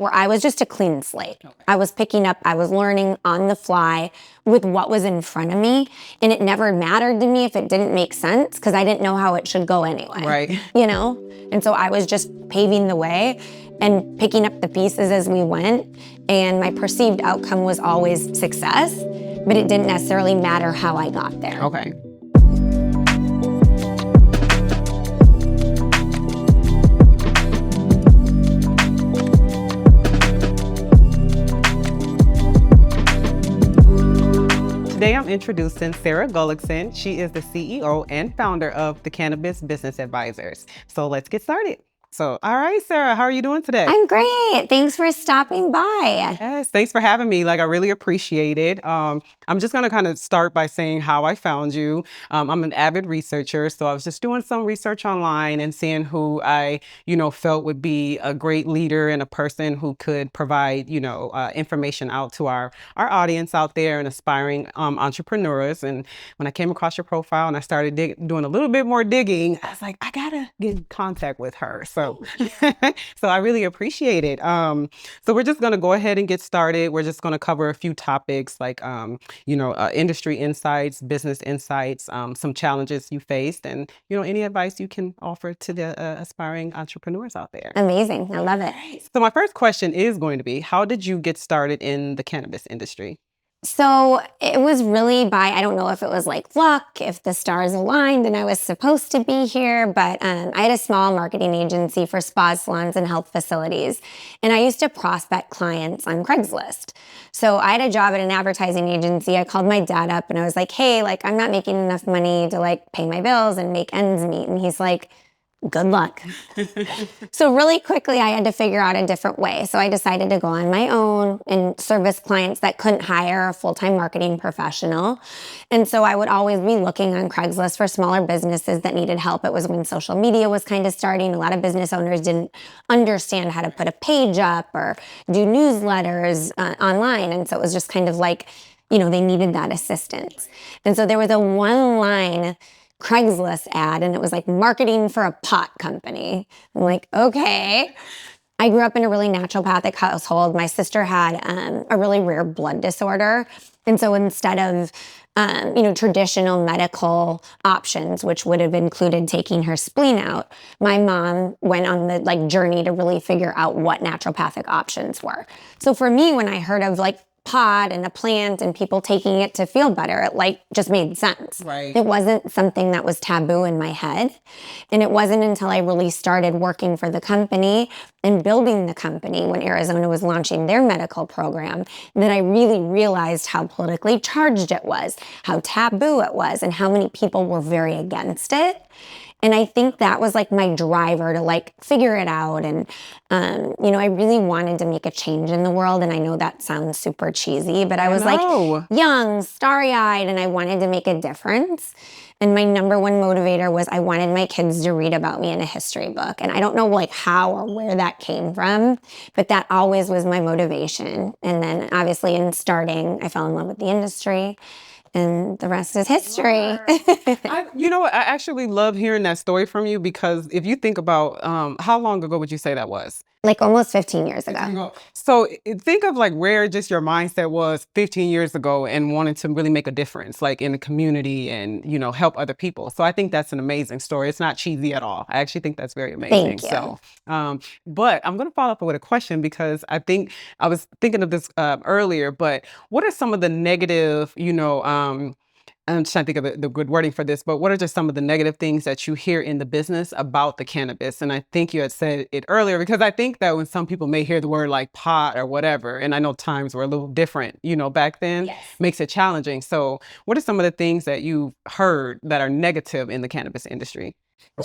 where I was just a clean slate. Okay. I was learning on the fly with what was in front of me. And it never mattered to me if it didn't make sense because I didn't know how it should go anyway. Right. You know? And so I was just paving the way and picking up the pieces as we went. And my perceived outcome was always success, but it didn't necessarily matter how I got there. Okay. Today I'm introducing Sara Gullickson. She is the CEO and founder of the Cannabis Business Advisors. So let's get started. So, all right, Sara, how are you doing today? I'm great. Thanks for stopping by. Yes, thanks for having me. I really appreciate it. I'm just going to kind of start by saying how I found you. I'm an avid researcher, so I was just doing some research online and seeing who I, felt would be a great leader and a person who could provide, information out to our audience out there and aspiring entrepreneurs. And when I came across your profile and I started doing a little bit more digging, I was like, I gotta get in contact with her. So I really appreciate it. So we're just going to go ahead and get started. We're just going to cover a few topics like, industry insights, business insights, some challenges you faced, and, any advice you can offer to the aspiring entrepreneurs out there. Amazing. I love it. So my first question is going to be, how did you get started in the cannabis industry? So it was really by, I don't know if it was like luck, if the stars aligned and I was supposed to be here, but I had a small marketing agency for spas, salons, and health facilities. And I used to prospect clients on Craigslist. So I had a job at an advertising agency. I called my dad up and I was like, hey, I'm not making enough money to pay my bills and make ends meet. And he's like, good luck. So really quickly, I had to figure out a different way. So I decided to go on my own and service clients that couldn't hire a full-time marketing professional. And so I would always be looking on Craigslist for smaller businesses that needed help. It was when social media was kind of starting. A lot of business owners didn't understand how to put a page up or do newsletters online. And so it was just kind of they needed that assistance. And so there was a one-line Craigslist ad, and it was marketing for a pot company. I'm like, okay. I grew up in a really naturopathic household. My sister had a really rare blood disorder. And so instead of, traditional medical options, which would have included taking her spleen out, my mom went on the journey to really figure out what naturopathic options were. So for me, when I heard of pot and a plant and people taking it to feel better, it just made sense. Right. It wasn't something that was taboo in my head. And it wasn't until I really started working for the company and building the company when Arizona was launching their medical program that I really realized how politically charged it was, how taboo it was, and how many people were very against it. And I think that was my driver to figure it out. And, I really wanted to make a change in the world. And I know that sounds super cheesy, but I was young, starry-eyed, and I wanted to make a difference. And my number one motivator was I wanted my kids to read about me in a history book. And I don't know how or where that came from, but that always was my motivation. And then obviously in starting, I fell in love with the industry. And the rest is history. I actually love hearing that story from you because if you think about how long ago would you say that was? Almost 15 years ago. So think of where just your mindset was 15 years ago and wanting to really make a difference in the community and, help other people. So I think that's an amazing story. It's not cheesy at all. I actually think that's very amazing. Thank you. So, but I'm going to follow up with a question because I think I was thinking of this earlier, but what are some of the negative, I'm trying to think of the good wording for this, but what are just some of the negative things that you hear in the business about the cannabis? And I think you had said it earlier, because I think that when some people may hear the word pot or whatever, and I know times were a little different, back then, yes, makes it challenging. So what are some of the things that you've heard that are negative in the cannabis industry?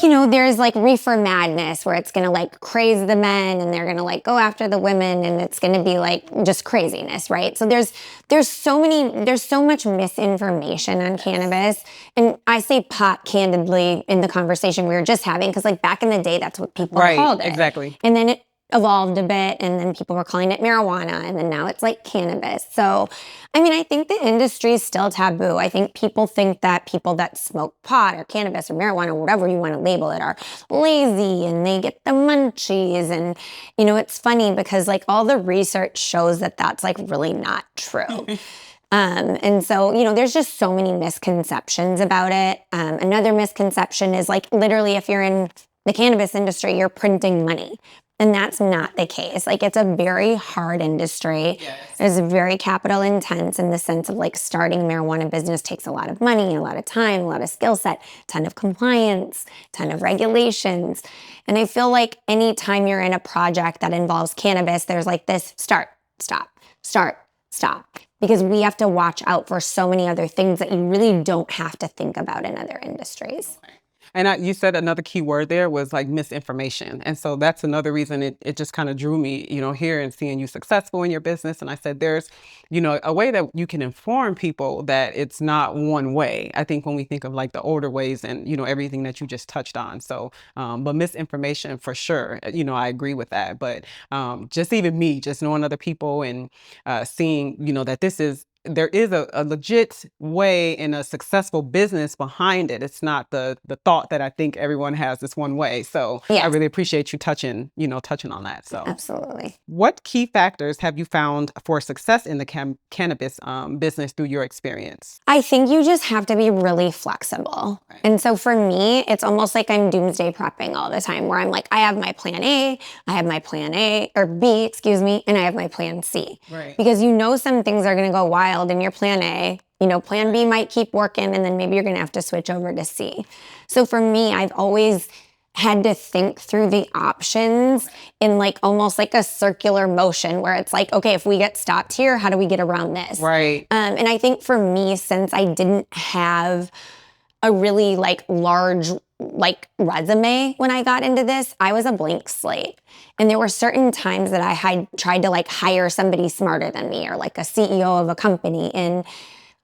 There's reefer madness where it's going to craze the men and they're going to go after the women and it's going to be just craziness, right? So there's so much misinformation on cannabis. And I say pot candidly in the conversation we were just having because back in the day, that's what people called it. Exactly. And then evolved a bit, and then people were calling it marijuana, and then now it's like cannabis. So, I mean, I think the industry is still taboo. I think people think that people that smoke pot or cannabis or marijuana, or whatever you want to label it, are lazy and they get the munchies. And, you know, it's funny because like all the research shows that that's like really not true. And so, you know, there's just so many misconceptions about it. Another misconception is like literally if you're in the cannabis industry, you're printing money. And that's not the case. Like it's a very hard industry. Yes. It's very capital intense in the sense of like starting a marijuana business takes a lot of money, a lot of time, a lot of skill set, ton of compliance, ton of regulations. And I feel like anytime you're in a project that involves cannabis, there's like this start, stop, start, stop. Because we have to watch out for so many other things that you really don't have to think about in other industries. And you said another key word there was like misinformation. And so that's another reason it just kind of drew me, you know, here and seeing you successful in your business. And I said, there's, you know, a way that you can inform people that it's not one way. I think when we think of like the older ways and, you know, everything that you just touched on. So, but misinformation for sure, you know, I agree with that. But just even me, just knowing other people and seeing, you know, that there is a legit way and a successful business behind it. It's not the thought that I think everyone has this one way. So Yes. I really appreciate you touching on that. So Absolutely. what key factors have you found for success in the cannabis business through your experience? I think you just have to be really flexible. Right. And so for me, it's almost like I'm doomsday prepping all the time where I'm like, I have my plan A, I have my plan A or B, excuse me, and I have my plan C. Right. Because you know some things are going to go wild in your plan A. You know, plan B might keep working and then maybe you're going to have to switch over to C. So for me, I've always had to think through the options in like almost like a circular motion where it's like, okay, if we get stopped here, how do we get around this? Right. And I think for me, since I didn't have a really like large like resume when I got into this, I was a blank slate. And there were certain times that I had tried to like hire somebody smarter than me or like a CEO of a company. And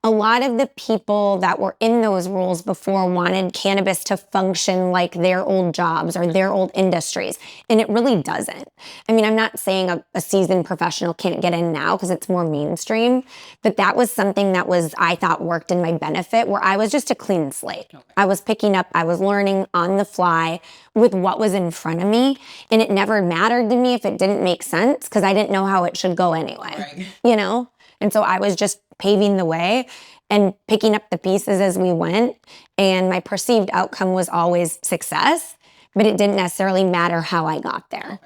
a lot of the people that were in those roles before wanted cannabis to function like their old jobs or their old industries. And it really doesn't. I mean, I'm not saying a seasoned professional can't get in now because it's more mainstream, but that was something that I thought worked in my benefit where I was just a clean slate. Okay. I was picking up, I was learning on the fly with what was in front of me. And it never mattered to me if it didn't make sense because I didn't know how it should go anyway, right. You know? And so I was just paving the way and picking up the pieces as we went. And my perceived outcome was always success, but it didn't necessarily matter how I got there.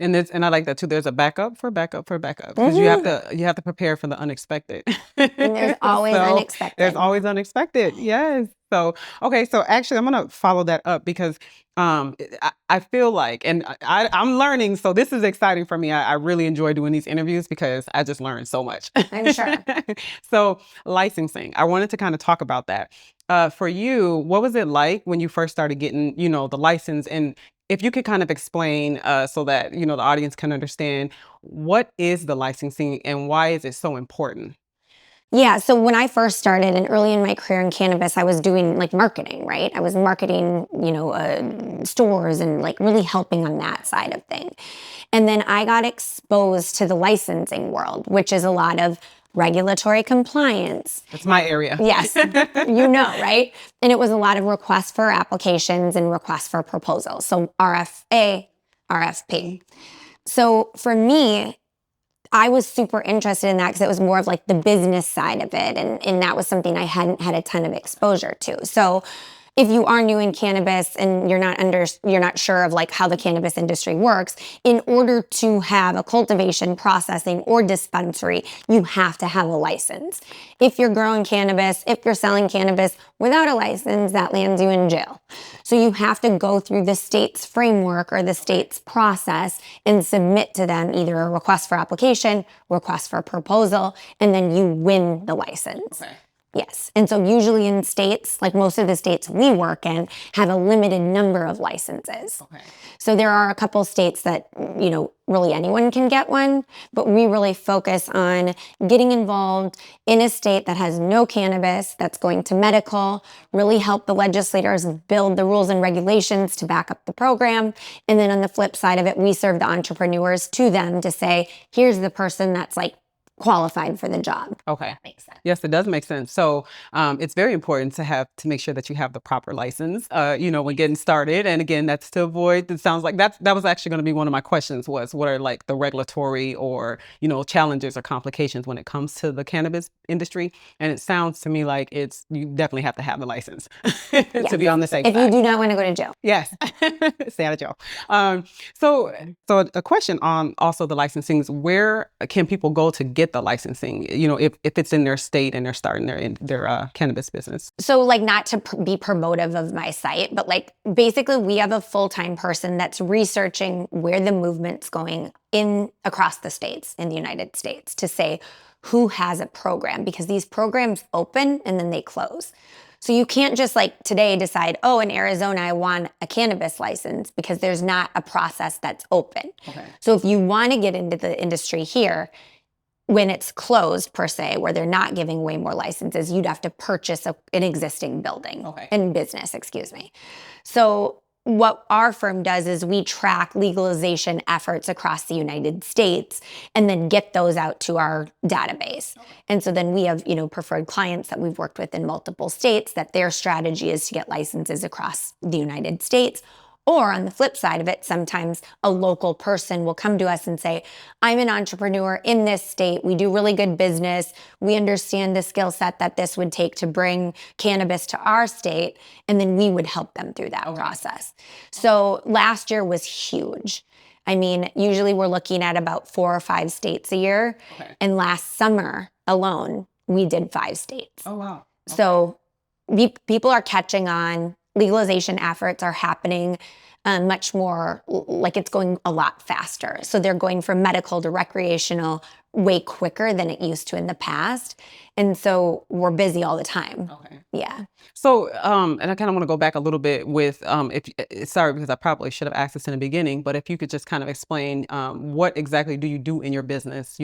And I like that too. There's a backup for backup for backup because you have to prepare for the unexpected. And there's always unexpected. There's always unexpected. Yes. So okay. So actually, I'm gonna follow that up because I feel like, and I'm learning. So this is exciting for me. I really enjoy doing these interviews because I just learned so much. I'm sure. So licensing. I wanted to kind of talk about that. For you, what was it like when you first started getting, you know, the license? And if you could kind of explain so that, you know, the audience can understand what is the licensing and why is it so important? Yeah, so when I first started and early in my career in cannabis, I was doing like marketing, right? I was marketing, you know, stores and like really helping on that side of things. And then I got exposed to the licensing world, which is a lot of regulatory compliance. That's my area. Yes, you know, right? And it was a lot of requests for applications and requests for proposals. So RFA, RFP. So for me, I was super interested in that because it was more of like the business side of it. And that was something I hadn't had a ton of exposure to. So if you are new in cannabis and you're not sure of like how the cannabis industry works, in order to have a cultivation, processing, or dispensary, you have to have a license. If you're growing cannabis, if you're selling cannabis without a license, that lands you in jail. So you have to go through the state's framework or the state's process and submit to them either a request for application, request for proposal, and then you win the license. Okay. Yes. And so usually in states, like most of the states we work in, have a limited number of licenses. Okay. So there are a couple states that, really anyone can get one, but we really focus on getting involved in a state that has no cannabis, that's going to medical, really help the legislators build the rules and regulations to back up the program. And then on the flip side of it, we serve the entrepreneurs to them to say, here's the person that's like qualified for the job. Okay. Makes sense. Yes, it does make sense. So it's very important to make sure that you have the proper license, when getting started. And again, that's to avoid, it sounds like that was actually going to be one of my questions was what are like the regulatory or, challenges or complications when it comes to the cannabis industry. And it sounds to me like you definitely have to have the license to be on the safe If side. you do not want to go to jail. Yes. Stay out of jail. So a question on also the licensing, where can people go to get the licensing, if it's in their state and they're starting their cannabis business? So like not to be promotive of my site, but like basically we have a full-time person that's researching where the movement's going across the states in the United States to say who has a program, because these programs open and then they close. So you can't just like today decide, oh, in Arizona, I want a cannabis license, because there's not a process that's open. Okay. So if you want to get into the industry here, when it's closed per se, where they're not giving way more licenses, you'd have to purchase an existing building and business, excuse me. So what our firm does is we track legalization efforts across the United States and then get those out to our database. And so then we have, preferred clients that we've worked with in multiple states that their strategy is to get licenses across the United States. Or on the flip side of it, sometimes a local person will come to us and say, I'm an entrepreneur in this state. We do really good business. We understand the skill set that this would take to bring cannabis to our state. And then we would help them through that process. So last year was huge. I mean, usually we're looking at about 4 or 5 states a year. Okay. And last summer alone, we did 5 states. Oh, wow. Okay. So people are catching on. Legalization efforts are happening much more, like it's going a lot faster. So they're going from medical to recreational way quicker than it used to in the past. And so we're busy all the time. Okay. Yeah. So, and I kind of want to go back a little bit with, sorry, because I probably should have asked this in the beginning, but if you could just kind of explain what exactly do you do in your business,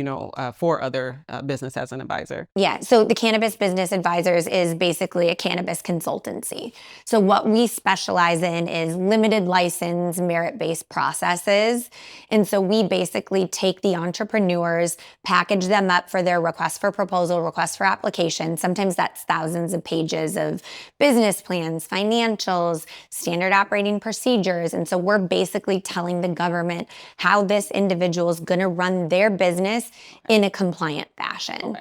for other business as an advisor? Yeah. So the Cannabis Business Advisors is basically a cannabis consultancy. So what we specialize in is limited license, merit-based processes. And so we basically take the entrepreneurs, package them up for their request for proposal, request for application. Sometimes that's thousands of pages of business plans, financials, standard operating procedures. And so we're basically telling the government how this individual is going to run their business in a compliant fashion.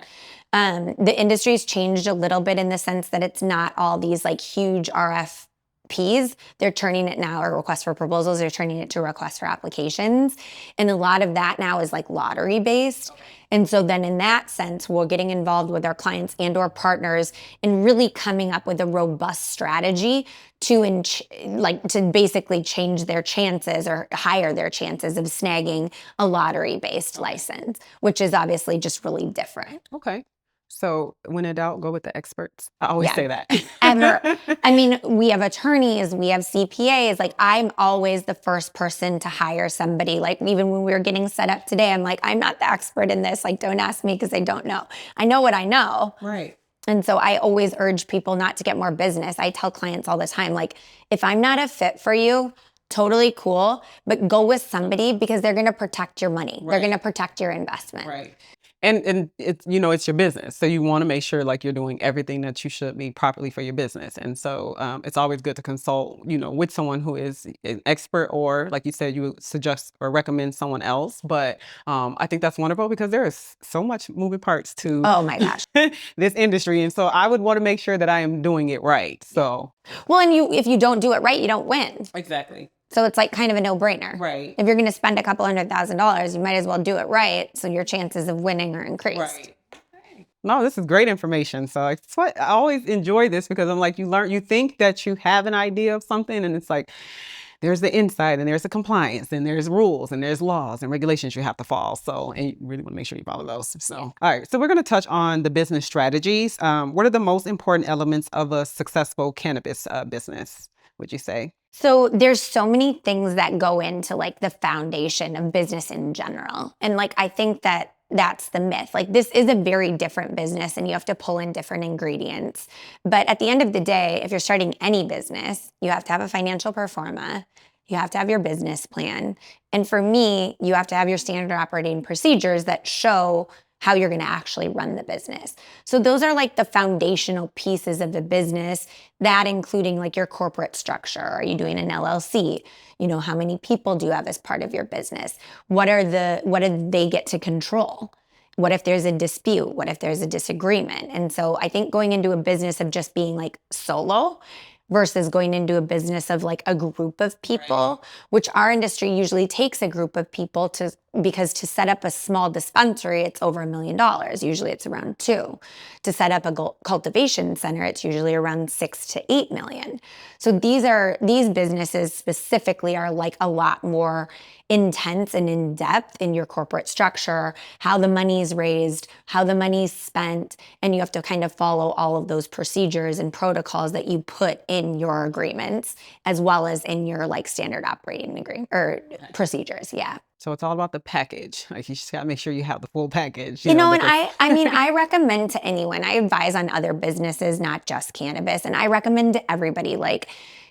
Okay. The industry's changed a little bit in the sense that it's not all these like huge RFPs. They're turning it now, or requests for proposals, they're turning it to requests for applications. And a lot of that now is like lottery based. Okay. And so then in that sense, we're getting involved with our clients and or partners in really coming up with a robust strategy to basically change their chances or higher their chances of snagging a lottery based license, which is obviously just really different. Okay. So when in doubt, go with the experts. I always say that. I mean, we have attorneys, we have CPAs. Like I'm always the first person to hire somebody. Like even when we were getting set up today, I'm like, I'm not the expert in this. Like don't ask me because I don't know. I know what I know. Right. And so I always urge people not to get more business. I tell clients all the time, like if I'm not a fit for you, totally cool, but go with somebody because they're going to protect your money. Right. They're going to protect your investment. Right. And it's, it's your business. So you want to make sure like you're doing everything that you should be properly for your business. And so it's always good to consult, with someone who is an expert, or like you said, you would suggest or recommend someone else. But I think that's wonderful because there is so much moving parts to oh my gosh this industry. And so I would want to make sure that I am doing it right. So well, and if you don't do it right, you don't win. Exactly. So it's like kind of a no-brainer. Right. If you're going to spend a couple $100,000, you might as well do it right, so your chances of winning are increased. Right. No, this is great information. So it's what I always enjoy this because I'm like, you think that you have an idea of something and it's like, there's the inside and there's the compliance and there's rules and there's laws and regulations you have to follow. So, and you really want to make sure you follow those. So, all right. So we're going to touch on the business strategies. What are the most important elements of a successful cannabis business, would you say? So there's so many things that go into like the foundation of business in general. And like, I think that that's the myth. Like, this is a very different business and you have to pull in different ingredients. But at the end of the day, if you're starting any business, you have to have a financial pro forma. You have to have your business plan. And for me, you have to have your standard operating procedures that show how you're going to actually run the business. So those are like the foundational pieces of the business, that including like your corporate structure. Are you doing an LLC? You know, how many people do you have as part of your business? What do they get to control? What if there's a dispute? What if there's a disagreement? And so I think going into a business of just being like solo versus going into a business of like a group of people, which our industry usually takes a group of people because to set up a small dispensary, it's over $1 million. Usually it's around 2. To set up a cultivation center, it's usually around 6 to 8 million. So these businesses specifically are like a lot more intense and in depth in your corporate structure, how the money is raised, how the money is spent, and you have to kind of follow all of those procedures and protocols that you put in your agreements, as well as in your like standard operating agreement or procedures. Yeah. So it's all about the package. Like, you just got to make sure you have the full package. You know, and I mean, I recommend to anyone, I advise on other businesses, not just cannabis. And I recommend to everybody, like,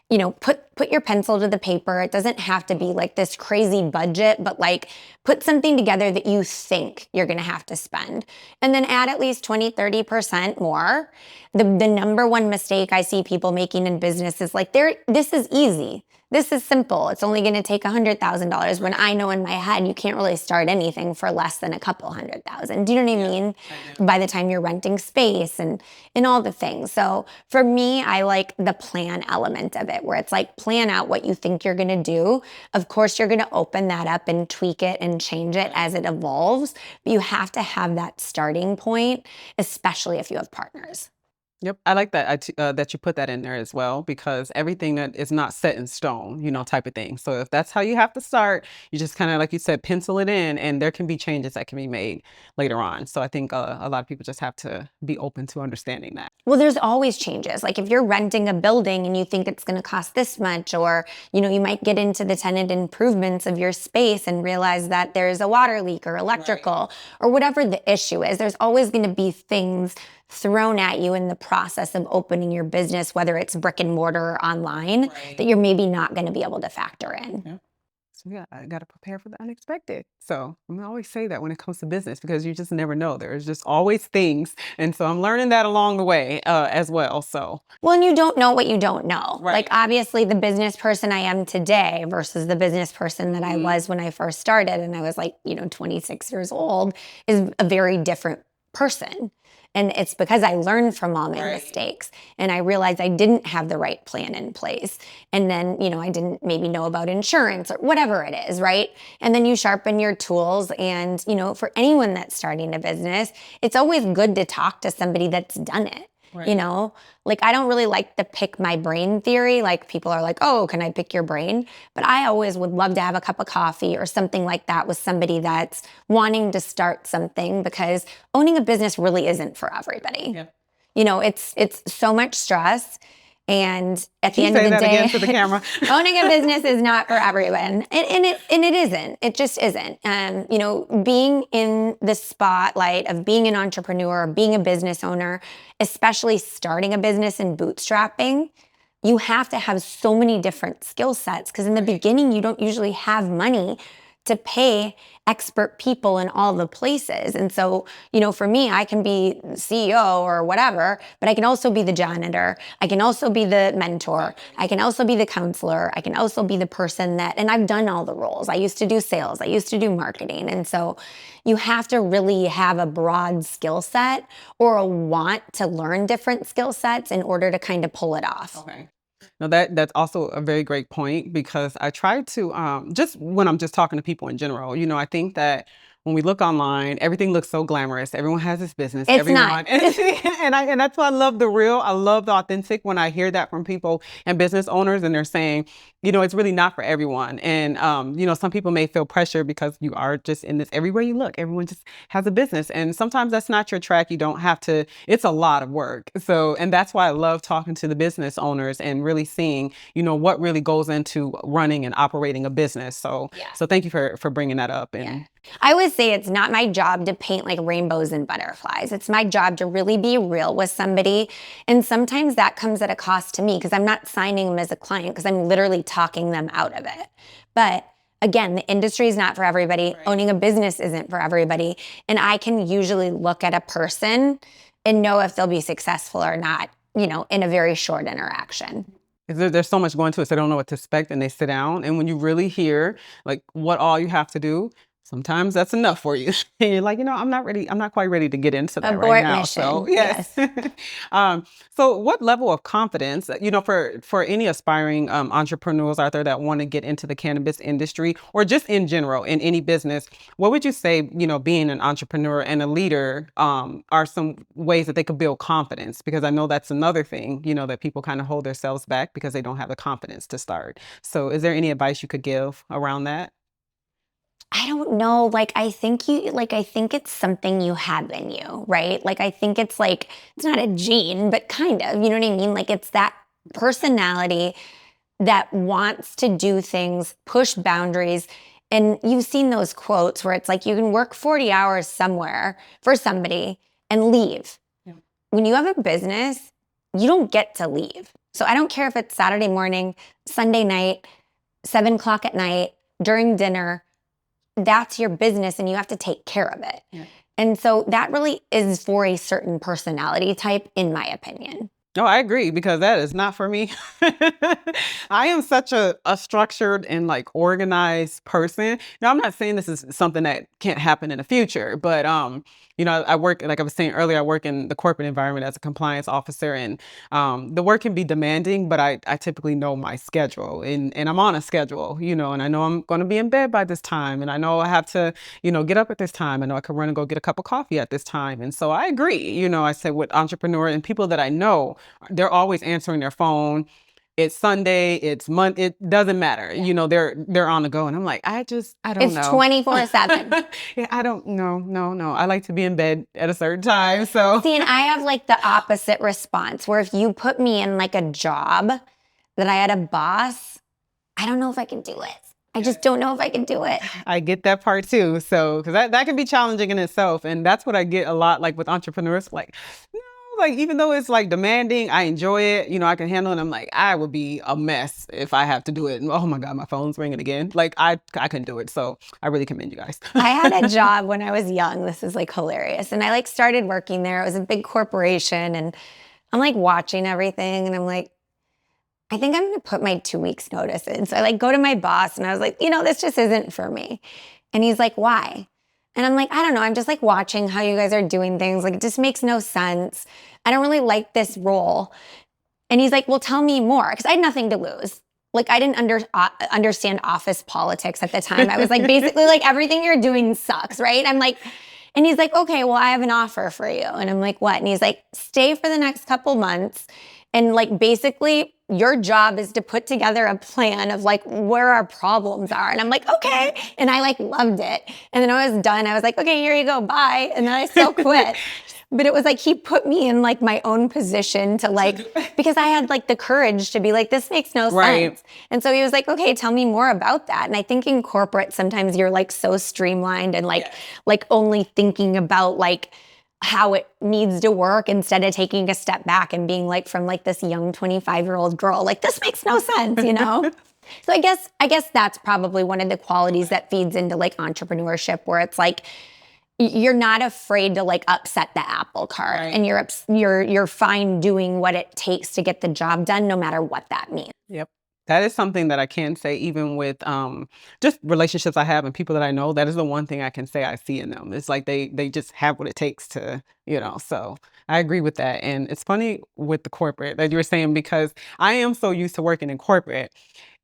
you know, put your pencil to the paper. It doesn't have to be like this crazy budget, but like put something together that you think you're going to have to spend, and then add at least 20-30% more. The number one mistake I see people making in business is like, this is easy. This is simple. It's only going to take $100,000, when I know in my head you can't really start anything for less than a couple $100,000. Do you know what I mean? By the time you're renting space and all the things. So for me, I like the plan element of it, where it's like, plan out what you think you're going to do. Of course, you're going to open that up and tweak it and change it as it evolves. But you have to have that starting point, especially if you have partners. Yep, I like that that you put that in there as well, because everything that is not set in stone, you know, type of thing. So if that's how you have to start, you just kind of, like you said, pencil it in, and there can be changes that can be made later on. So I think a lot of people just have to be open to understanding that. Well, there's always changes. Like if you're renting a building and you think it's going to cost this much, or, you know, you might get into the tenant improvements of your space and realize that there's a water leak or electrical or whatever the issue is. There's always going to be things thrown at you in the process of opening your business, whether it's brick and mortar or online, that you're maybe not going to be able to factor in. Yeah. So yeah, I got to prepare for the unexpected. So I'm gonna always say that when it comes to business, because you just never know. There's just always things. And so I'm learning that along the way as well. So. Well, and you don't know what you don't know. Like, obviously the business person I am today versus the business person that I was when I first started, and I was like, you know, 26 years old, is a very different person. And it's because I learned from all my mistakes, and I realized I didn't have the right plan in place. And then, you know, I didn't maybe know about insurance or whatever it is, right? And then you sharpen your tools. And, you know, for anyone that's starting a business, it's always good to talk to somebody that's done it. You know, like, I don't really like the pick my brain theory. Like, people are like, oh, can I pick your brain? But I always would love to have a cup of coffee or something like that with somebody that's wanting to start something, because owning a business really isn't for everybody. You know, it's so much stress. And at the end of the day, again to the camera. Owning a business is not for everyone, and it isn't. It just isn't. You know, being in the spotlight of being an entrepreneur, being a business owner, especially starting a business and bootstrapping, you have to have so many different skill sets, because in the beginning, you don't usually have money to pay expert people in all the places. And so, you know, for me, I can be CEO or whatever, but I can also be the janitor. I can also be the mentor. I can also be the counselor. I can also be the person that, and I've done all the roles. I used to do sales. I used to do marketing. And so you have to really have a broad skill set or a want to learn different skill sets in order to kind of pull it off. Okay. No, that's also a very great point, because I try to just when I'm just talking to people in general, you know, I think that when we look online, everything looks so glamorous. Everyone has this business. It's everyone, not. and that's why I love the real. I love the authentic when I hear that from people and business owners, and they're saying, it's really not for everyone. And, some people may feel pressure because you are just in this, everywhere you look, everyone just has a business. And sometimes that's not your track. You don't have to, it's a lot of work. So, and that's why I love talking to the business owners and really seeing, what really goes into running and operating a business. So, so thank you for bringing that up. And I would say it's not my job to paint like rainbows and butterflies. It's my job to really be real with somebody. And sometimes that comes at a cost to me because I'm not signing them as a client because I'm literally talking them out of it. But again, the industry is not for everybody. Right. Owning a business isn't for everybody. And I can usually look at a person and know if they'll be successful or not, in a very short interaction. There's so much going to it, so they don't know what to expect, and they sit down. And when you really hear like what all you have to do, sometimes that's enough for you. And you're like, I'm not ready. I'm not quite ready to get into that Abort right now. mission. So yes. So what level of confidence, for any aspiring entrepreneurs out there that want to get into the cannabis industry or just in general in any business, what would you say, being an entrepreneur and a leader are some ways that they could build confidence? Because I know that's another thing, that people kind of hold themselves back because they don't have the confidence to start. So is there any advice you could give around that? I don't know. I think it's something you have in you, right? I think it's not a gene, but kind of, you know what I mean? It's that personality that wants to do things, push boundaries. And you've seen those quotes where it's you can work 40 hours somewhere for somebody and leave. Yeah. When you have a business, you don't get to leave. So I don't care if it's Saturday morning, Sunday night, 7 o'clock at night, during dinner. That's your business and you have to take care of it. Yeah. And so that really is for a certain personality type, in my opinion. No, I agree, because that is not for me. I am such a structured and organized person. Now, I'm not saying this is something that can't happen in the future, but I work, like I was saying earlier, I work in the corporate environment as a compliance officer, and the work can be demanding, but I typically know my schedule, and I'm on a schedule, and I know I'm going to be in bed by this time, and I know I have to, get up at this time. I know I can run and go get a cup of coffee at this time. And so I agree, I said with entrepreneur and people that I know, they're always answering their phone. It's Sunday, it's Monday, it doesn't matter. Yeah. They're on the go. And I'm like, I don't know. It's 24/7. Yeah, I don't know. No. I like to be in bed at a certain time. So see, and I have the opposite response where if you put me in a job that I had a boss, I don't know if I can do it. I just don't know if I can do it. I get that part too. So, because that can be challenging in itself. And that's what I get a lot with entrepreneurs. No, even though it's demanding, I enjoy it. I can handle it. I'm I would be a mess if I have to do it. And oh my God, my phone's ringing again. I couldn't do it. So I really commend you guys. I had a job when I was young. This is hilarious. And I started working there. It was a big corporation. And I'm watching everything. And I'm I think I'm going to put my 2 weeks notice in. So I go to my boss and I was this just isn't for me. And he's why? And I'm I don't know. I'm just watching how you guys are doing things. It just makes no sense. I don't really like this role. And he's well, tell me more. Because I had nothing to lose. I didn't understand office politics at the time. I was basically everything you're doing sucks, right? I'm and he's okay, well, I have an offer for you. And I'm what? And he's stay for the next couple months. And basically your job is to put together a plan of where our problems are. And I'm okay. And I loved it. And then I was done. I was okay, here you go. Bye. And then I still quit. But it was he put me in my own position to because I had the courage to be this makes no sense. And so he was okay, tell me more about that. And I think in corporate, sometimes you're so streamlined and only thinking about how it needs to work instead of taking a step back and being from this young 25-year-old girl, this makes no sense, So I guess that's probably one of the qualities that feeds into entrepreneurship, where it's you're not afraid to upset the apple cart, right. And you're fine doing what it takes to get the job done, no matter what that means. Yep. That is something that I can say, even with just relationships I have and people that I know. That is the one thing I can say I see in them. It's they just have what it takes to, so I agree with that. And it's funny with the corporate that you were saying, because I am so used to working in corporate.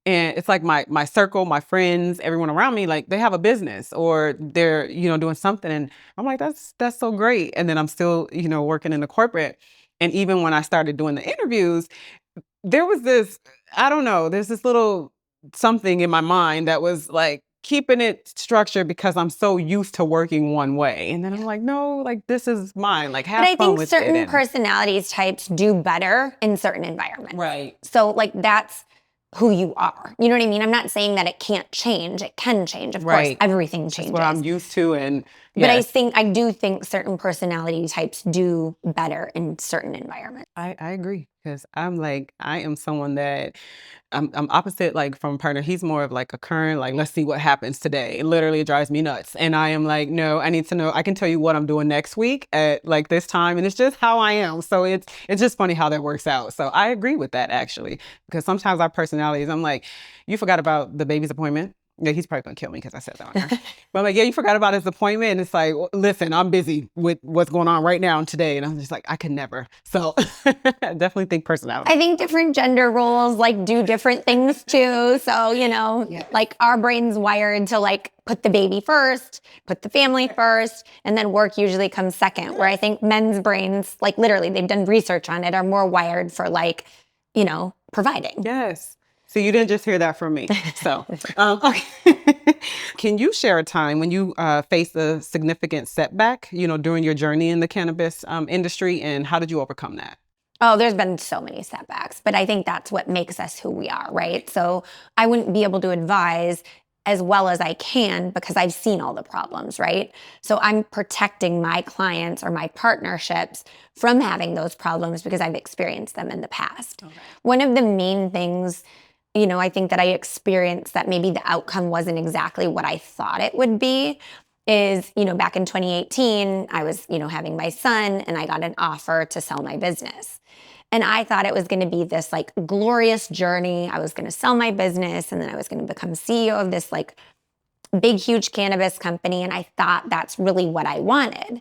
And it's like my circle, my friends, everyone around me, like they have a business or they're, doing something. And I'm like, that's so great. And then I'm still, working in the corporate. And even when I started doing the interviews, there was this, I don't know, there's this little something in my mind that was like keeping it structured because I'm so used to working one way. And then I'm like, no, like this is mine. Like But have I fun think with certain it. personalities types do better in certain environments. Right. So like that's who you are. You know what I mean? I'm not saying that it can't change. It can change. Of course, Right. everything That's changes. what I'm used to. And But yes, I do think certain personality types do better in certain environments. I agree because I am someone that I'm opposite like from a partner. He's more of like a current, like, let's see what happens today. It literally drives me nuts. And I am like, no, I need to know. I can tell you what I'm doing next week at like this time. And it's just how I am. So it's just funny how that works out. So I agree with that actually. Because sometimes our personalities, I'm like, you forgot about the baby's appointment. Yeah, he's probably gonna kill me because I said that on there. But I'm like, yeah, you forgot about his appointment. And it's like, listen, I'm busy with what's going on right now and today. And I'm just like, I could never. So I definitely think personality. I think different gender roles like do different things too. So, like our brain's wired to like put the baby first, put the family first, and then work usually comes second. Where I think men's brains, like literally, they've done research on it, are more wired for like, providing. Yes. So you didn't just hear that from me. So, okay. Can you share a time when you faced a significant setback, during your journey in the cannabis industry, and how did you overcome that? Oh, there's been so many setbacks, but I think that's what makes us who we are, right? So I wouldn't be able to advise as well as I can because I've seen all the problems, right? So I'm protecting my clients or my partnerships from having those problems because I've experienced them in the past. Okay. One of the main things, I think that I experienced that maybe the outcome wasn't exactly what I thought it would be is, back in 2018, I was, having my son and I got an offer to sell my business. And I thought it was going to be this like glorious journey. I was going to sell my business and then I was going to become CEO of this like big, huge cannabis company. And I thought that's really what I wanted.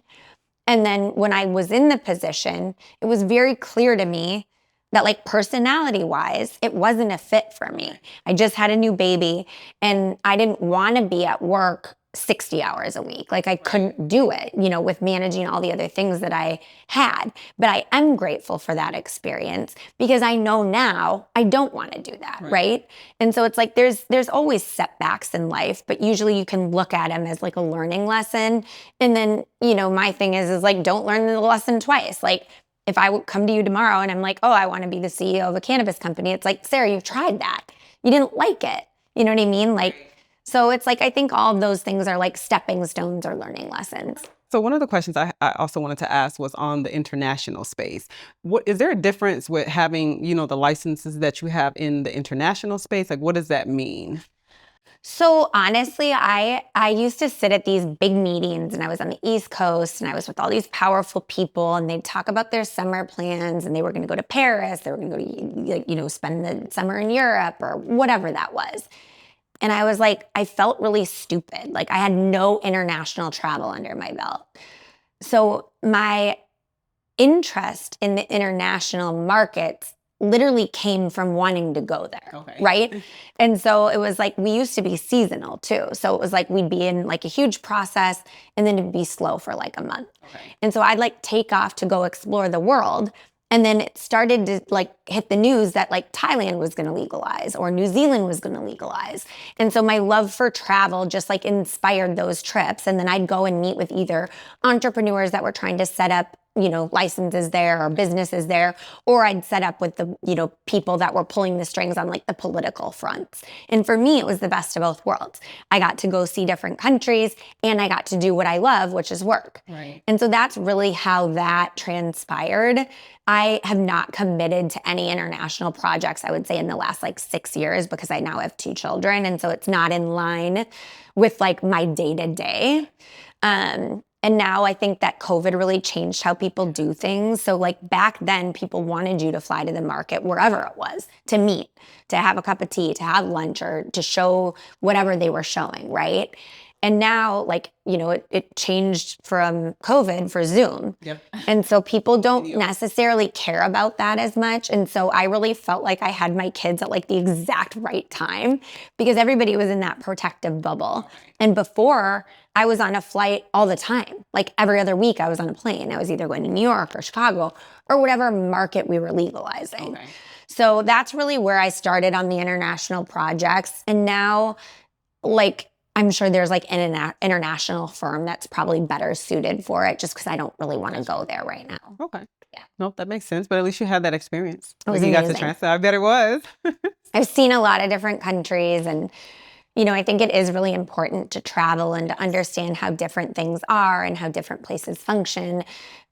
And then when I was in the position, it was very clear to me that like personality wise, it wasn't a fit for me. I just had a new baby and I didn't want to be at work 60 hours a week. Like I couldn't do it, with managing all the other things that I had. But I am grateful for that experience because I know now I don't want to do that, right? And so it's like there's always setbacks in life, but usually you can look at them as like a learning lesson. And then, my thing is like don't learn the lesson twice. Like if I would come to you tomorrow and I'm like, oh, I want to be the CEO of a cannabis company, it's like, Sarah, you've tried that. You didn't like it. You know what I mean? Like, so it's like, I think all of those things are like stepping stones or learning lessons. So one of the questions I also wanted to ask was on the international space. What is there a difference with having, the licenses that you have in the international space? Like, what does that mean? So honestly, I used to sit at these big meetings and I was on the East Coast and I was with all these powerful people and they'd talk about their summer plans and they were going to go to Paris, they were going to go to, spend the summer in Europe or whatever that was. And I was like, I felt really stupid. Like I had no international travel under my belt. So my interest in the international markets literally came from wanting to go there, right? And so it was like we used to be seasonal too. So it was like we'd be in like a huge process and then it'd be slow for like a month. And so I'd like take off to go explore the world. And then it started to like hit the news that like Thailand was going to legalize or New Zealand was going to legalize. And so my love for travel just like inspired those trips. And then I'd go and meet with either entrepreneurs that were trying to set up licenses there or businesses there, or I'd set up with the, people that were pulling the strings on like the political fronts. And for me, it was the best of both worlds. I got to go see different countries and I got to do what I love, which is work. Right. And so that's really how that transpired. I have not committed to any international projects, I would say, in the last like 6 years because I now have 2 children. And so it's not in line with like my day to day. And now I think that COVID really changed how people do things. So like back then, people wanted you to fly to the market wherever it was to meet, to have a cup of tea, to have lunch, or to show whatever they were showing, right? And now, like, you know, it changed from COVID for Zoom. Yep. And so people don't Video. necessarily care about that as much. And so I really felt like I had my kids at like the exact right time because everybody was in that protective bubble. And before, I was on a flight all the time. Like every other week I was on a plane. I was either going to New York or Chicago or whatever market we were legalizing. Okay. So that's really where I started on the international projects. And now, like, I'm sure there's like an international firm that's probably better suited for it just because I don't really want to go there right now. Okay. Yeah. Nope, that makes sense. But at least you had that experience. It was Like, you got to amazing. transfer. I bet it was. I've seen a lot of different countries and, you know, I think it is really important to travel and to understand how different things are and how different places function.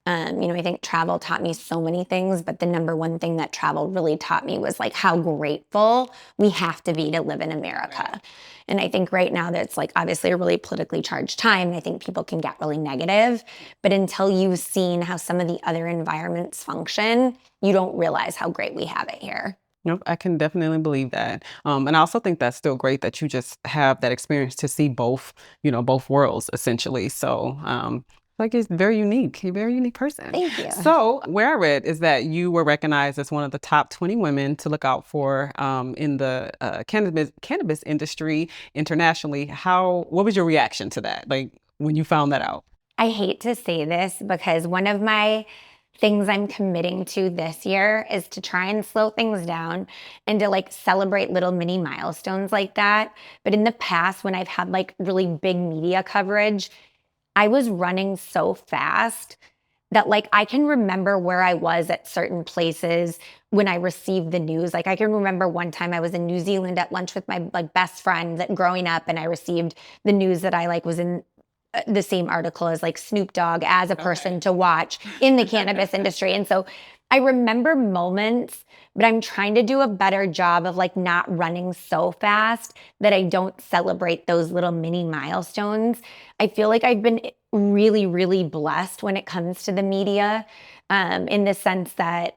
You know, I think travel taught me so many things, but the number one thing that travel really taught me was like how grateful we have to be to live in America. And I think right now that's like obviously a really politically charged time. And I think people can get really negative, but until you've seen how some of the other environments function, you don't realize how great we have it here. Nope, I can definitely believe that. And I also think that's still great that you just have that experience to see both, you know, both worlds essentially. So, like it's very unique. You're a very unique person. Thank you. So, where I read is that you were recognized as one of the top 20 women to look out for in the cannabis industry internationally. What was your reaction to that? Like when you found that out? I hate to say this because one of my things I'm committing to this year is to try and slow things down and to like celebrate little mini milestones like that. But in the past, when I've had like really big media coverage, I was running so fast that like I can remember where I was at certain places when I received the news. Like I can remember one time I was in New Zealand at lunch with my like best friend that growing up, and I received the news that I like was in the same article as like Snoop Dogg as a person to watch in the cannabis industry. And so I remember moments, but I'm trying to do a better job of like not running so fast that I don't celebrate those little mini milestones. I feel like I've been really, really blessed when it comes to the media, in the sense that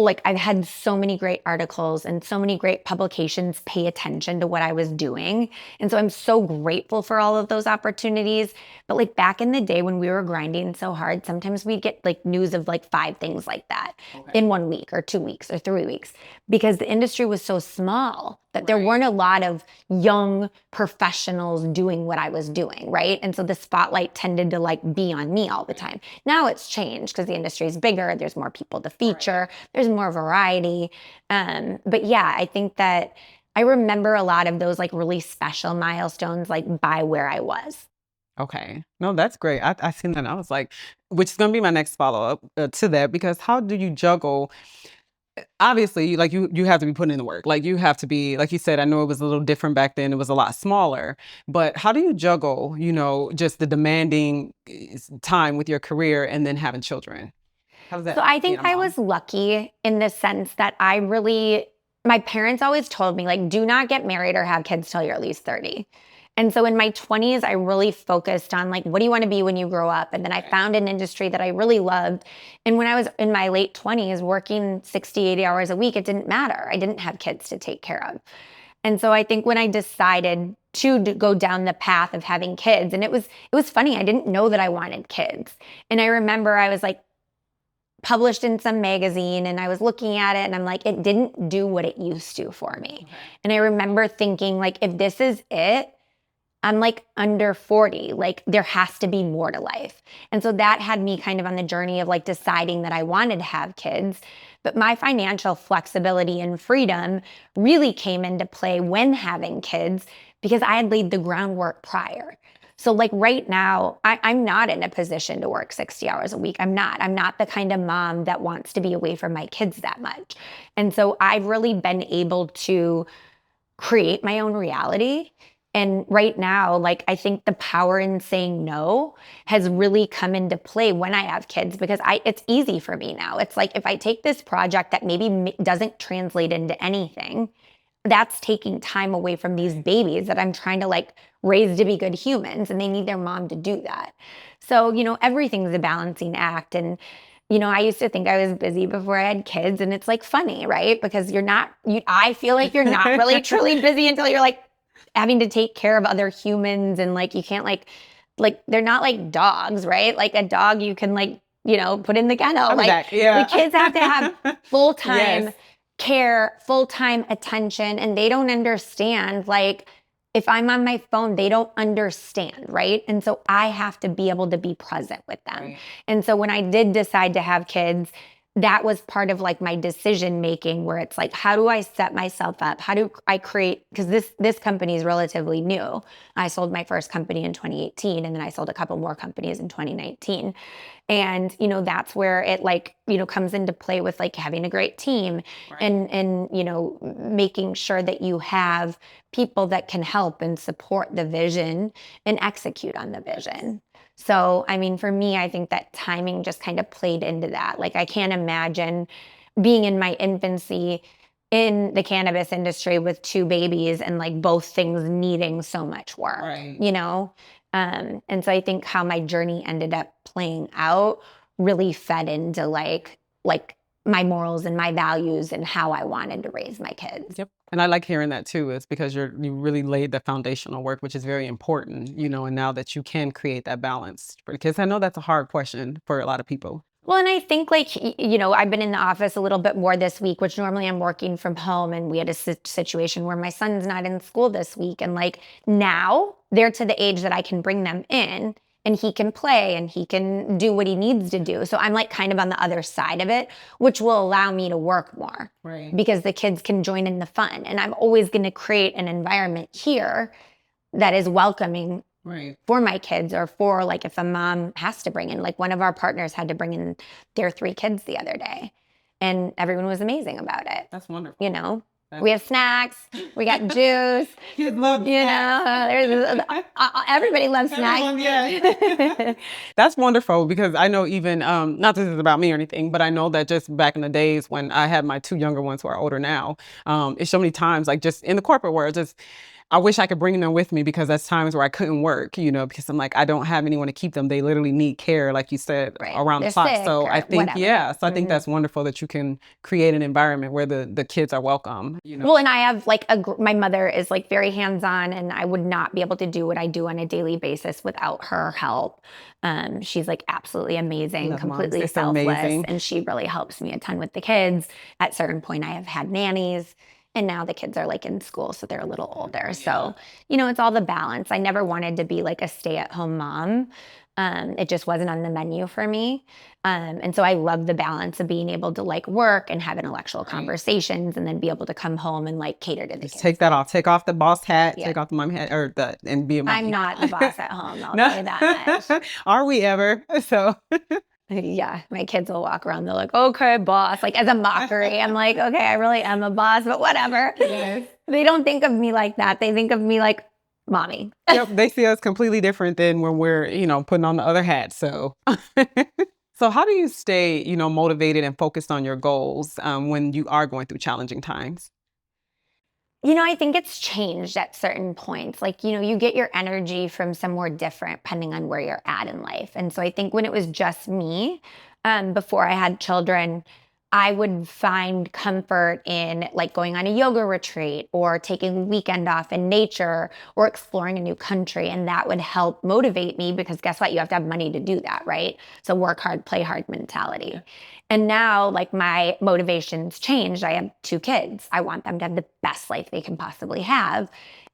like I've had so many great articles and so many great publications pay attention to what I was doing. And so I'm so grateful for all of those opportunities. But like back in the day when we were grinding so hard, sometimes we'd get like news of like 5 things like that in 1 week or 2 weeks or 3 weeks because the industry was so small that there weren't a lot of young professionals doing what I was doing, right? And so the spotlight tended to like be on me all the time. Now it's changed because the industry is bigger, there's more people to feature, there's more variety. But yeah, I think that I remember a lot of those like really special milestones like by where I was. Okay. No, that's great. I seen that. And I was like, which is going to be my next follow up to that, because how do you juggle? Obviously, like you have to be putting in the work. Like you have to be, like you said, I know it was a little different back then. It was a lot smaller, but how do you juggle, you know, just the demanding time with your career and then having children? How's that? So I being think a I mom? was lucky in the sense that my parents always told me, like, do not get married or have kids till you're at least 30. And so in my 20s, I really focused on like, what do you want to be when you grow up? And then I found an industry that I really loved. And when I was in my late 20s, working 60, 80 hours a week, it didn't matter. I didn't have kids to take care of. And so I think when I decided to go down the path of having kids, and it was funny, I didn't know that I wanted kids. And I remember I was like, published in some magazine and I was looking at it and I'm like, it didn't do what it used to for me. And I remember thinking like, if this is it, I'm like under 40, like there has to be more to life. And so that had me kind of on the journey of like deciding that I wanted to have kids. But my financial flexibility and freedom really came into play when having kids because I had laid the groundwork prior. So like right now, I'm not in a position to work 60 hours a week. I'm not the kind of mom that wants to be away from my kids that much. And so I've really been able to create my own reality. And right now, like I think the power in saying no has really come into play when I have kids because it's easy for me now. It's like if I take this project that maybe doesn't translate into anything, that's taking time away from these babies that I'm trying to like raise to be good humans and they need their mom to do that. So, you know, everything's a balancing act. And, you know, I used to think I was busy before I had kids and it's like funny, right? Because I feel like you're not really truly busy until you're like having to take care of other humans, and like you can't like they're not like dogs, right? Like a dog you can like, put in the kennel. Like the kids have to have full-time Yes. care, full-time attention, and they don't understand. Like if I'm on my phone, they don't understand, right? And so I have to be able to be present with them. Right. And so when I did decide to have kids, that was part of like my decision making, where it's like, how do I set myself up? How do I create, because this company is relatively new. I sold my first company in 2018, and then I sold a couple more companies in 2019. And that's where it like comes into play with like having a great team. Right. And making sure that you have people that can help and support the vision and execute on the vision. So I mean, for me, I think that timing just kind of played into that. Like I can't imagine being in my infancy in the cannabis industry with two babies and like both things needing so much work. Right. And so I think how my journey ended up playing out really fed into like my morals and my values and how I wanted to raise my kids. Yep. And I like hearing that too, is because you really laid the foundational work, which is very important, and now that you can create that balance for the kids. I know that's a hard question for a lot of people. Well, and I think like, I've been in the office a little bit more this week, which normally I'm working from home. And we had a situation where my son's not in school this week. And like now they're to the age that I can bring them in and he can play and he can do what he needs to do. So I'm like kind of on the other side of it, which will allow me to work more. Right. Because the kids can join in the fun. And I'm always going to create an environment here that is welcoming. Right. For my kids, or for like if a mom has to bring in, like one of our partners had to bring in their 3 kids the other day, and everyone was amazing about it. That's wonderful. We have snacks, we got juice. Kids love Everybody loves snacks. Yeah. That's wonderful, because I know even, not this is about me or anything, but I know that just back in the days when I had my 2 younger ones who are older now, it's so many times, like just in the corporate world, just I wish I could bring them with me, because that's times where I couldn't work, because I'm like, I don't have anyone to keep them. They literally need care, like you said, Right. around They're the clock. sick So or I think, whatever. so I think that's wonderful that you can create an environment where the kids are welcome. Well, and I have like my mother is like very hands-on, and I would not be able to do what I do on a daily basis without her help. She's like absolutely amazing, completely selfless, amazing. And she really helps me a ton with the kids. At a certain point, I have had nannies. And now the kids are like in school, so they're a little older. Yeah. So, it's all the balance. I never wanted to be like a stay-at-home mom. It just wasn't on the menu for me. And so I love the balance of being able to like work and have intellectual conversations, and then be able to come home and like cater to the kids. Take that off. Take off the boss hat. Yeah. Take off the mom hat, and be a mom. I'm not the boss at home. I'll tell you that much. Are we ever? So. Yeah, my kids will walk around. They're like, okay, boss, like as a mockery. I'm like, okay, I really am a boss, but whatever. Yes. They don't think of me like that. They think of me like mommy. Yep, they see us completely different than when we're, putting on the other hat. So, so how do you stay, motivated and focused on your goals when you are going through challenging times? I think it's changed at certain points. Like, you get your energy from somewhere different depending on where you're at in life. And so I think when it was just me, before I had children, I would find comfort in like going on a yoga retreat or taking a weekend off in nature or exploring a new country. And that would help motivate me, because guess what? You have to have money to do that, right? So work hard, play hard mentality. Yeah. And now like my motivation's changed. I have 2 kids. I want them to have the best life they can possibly have.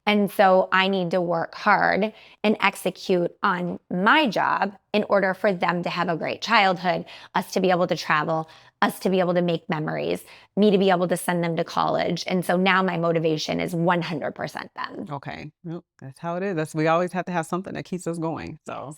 And so I need to work hard and execute on my job in order for them to have a great childhood, us to be able to travel, us to be able to make memories, me to be able to send them to college. And so now my motivation is 100% them. Okay. Well, that's how it is. We always have to have something that keeps us going. So,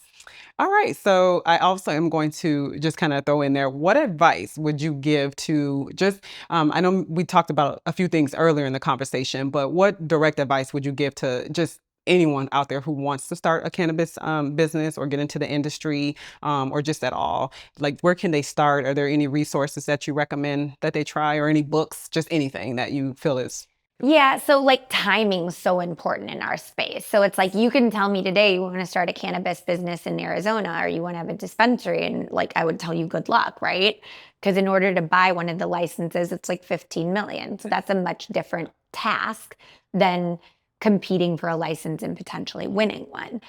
all right. So I also am going to just kind of throw in there, what advice would you give to just, I know we talked about a few things earlier in the conversation, but what direct advice would you give to just anyone out there who wants to start a cannabis business or get into the industry, or just at all? Like, where can they start? Are there any resources that you recommend that they try, or any books, just anything that you feel is? Yeah, so like timing's so important in our space. So it's like, you can tell me today you want to start a cannabis business in Arizona, or you want to have a dispensary, and like I would tell you good luck, right? Because in order to buy one of the licenses, it's like 15 million. So that's a much different task than competing for a license and potentially winning one.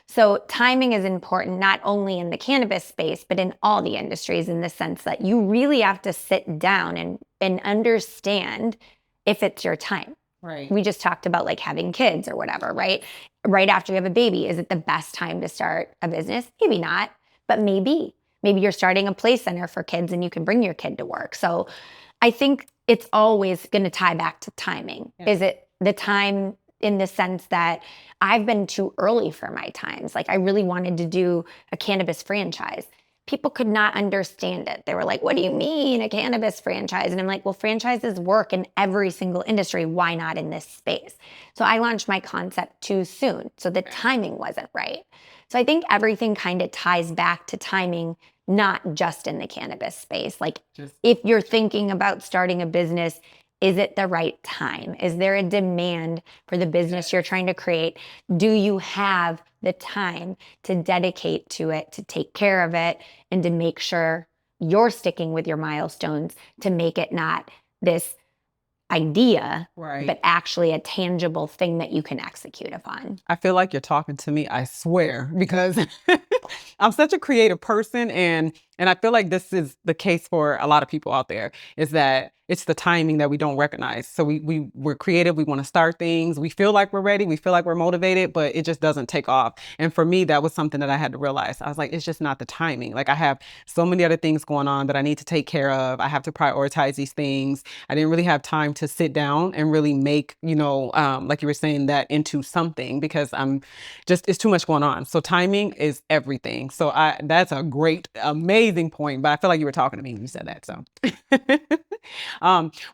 So timing is important, not only in the cannabis space, but in all the industries, in the sense that you really have to sit down and understand if it's your time. Right. We just talked about like having kids or whatever, right? Right after you have a baby, is it the best time to start a business? Maybe not, but maybe. Maybe you're starting a play center for kids and you can bring your kid to work. So I think it's always going to tie back to timing. Yeah. Is it the time in the sense that I've been too early for my times? Like I really wanted to do a cannabis franchise. People could not understand it. They were like, what do you mean a cannabis franchise? And I'm like, well, franchises work in every single industry. Why not in this space? So I launched my concept too soon. So the timing wasn't right. So I think everything kind of ties back to timing, not just in the cannabis space. Like if you're thinking about starting a business, is it the right time? Is there a demand for the business you're trying to create? Do you have the time to dedicate to it, to take care of it, and to make sure you're sticking with your milestones to make it not this idea, but actually a tangible thing that you can execute upon? I feel like you're talking to me, I swear, because I'm such a creative person, and I feel like this is the case for a lot of people out there, is that it's the timing that we don't recognize. So we're creative, we want to start things, we feel like we're ready, we feel like we're motivated, but it just doesn't take off. And for me, that was something that I had to realize. I was like, it's just not the timing. Like I have so many other things going on that I need to take care of. I have to prioritize these things. I didn't really have time to sit down and really make, like you were saying, that into something, because it's too much going on. So timing is everything. So that's a great, amazing point, but I feel like you were talking to me when you said that. So,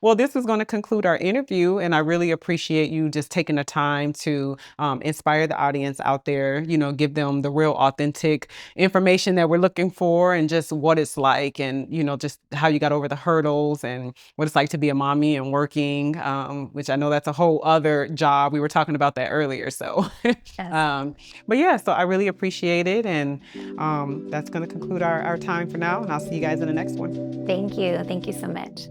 well, this is going to conclude our interview, and I really appreciate you just taking the time to inspire the audience out there, give them the real authentic information that we're looking for, and just what it's like, and, just how you got over the hurdles and what it's like to be a mommy and working, which I know that's a whole other job. We were talking about that earlier. So, Yes. but yeah, so I really appreciate it. And that's going to conclude our time for now. And I'll see you guys in the next one. Thank you. Thank you so much.